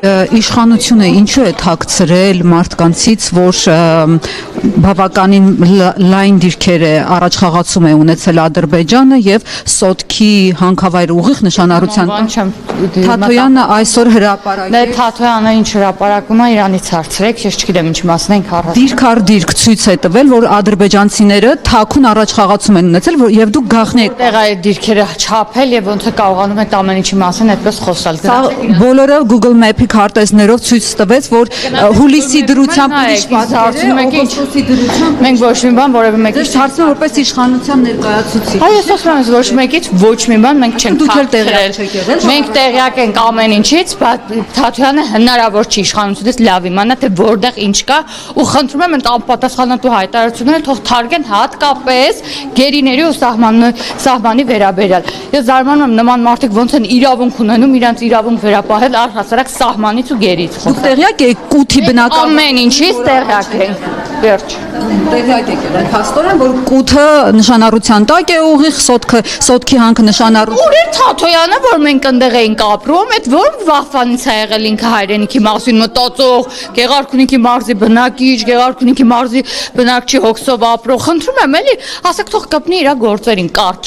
Իշխանությունը ինչու է թաքցրել մարդկանցից, որ բավականին լայն դիրքեր է առաջխաղացում է ունեցել Ադրբեջանը եւ Սոտքի հանքավայր ուղիղ նշանառության Թաթոյանը այսօր հրապարակել Դե Թաթոյանը ինչ հրապարակում է Իրանից հարցրեք, ես չգիտեմ ինչ մասն ենք առած։ Դիրք առ դիրք ցույց է տվել, որ ադրբեջանցիները թաքուն առաջխաղացում են ունեցել, եւ դուք գաղտնի եք Տեղա այդ դիրքերը չափել եւ ոնց է կարողանում եք ամեն ինչի մասին այդպես խոսալ։ Բոլորը Google Map-ի քարտեզներով ցույց տվեց, որ հուլիսի դրությամբ Մենք ոչ մի բան որևէ մեկի հարցնում որպես իշխանության ներկայացուցիչ։ Այո, ես ասում եմ, ոչ մեկից ոչ մի բան մենք չենք տեղյակ։ Մենք տեղյակ ենք ամեն ինչից, բայց Թաթոյանը հնարավոր չի իշխանությունից լավ իմանա, թե որտեղ ինչ կա, ու խնդրում եմ այդ անպատասխանատու հայտարարությունները թող թարգեն հատկապես գերիների ու սահմանի վերաբերյալ։ Ես զարմանում եմ նման մարդիկ ոնց են իրավունք ունենում իրանց իրավունք վերապահել առհասարակ սահմանից ու գերից։ Դուք տեղյակ եք կութի բնական ամեն ինչից տեղյակ ենք։ Վերջ։ Տեղյակ եք փաստորեն, որ կութը նշանառության տակ է ուղիղ Սոտքի հանքը նշանառություն։ Ուր է Թաթոյանը, որ մենք այնտեղ էինք ապրում, այդ ո՞ր վախվանից է եղել ինքը հայրենիքի մասին մտածող, Գեղարքունիքի մարզի բնակիչ, Գեղարքունիքի մարզի բնակչի հոգսով ապրող։ Խնդրում եմ էլի, ասեք թող կպնի իր գործերին կարճ։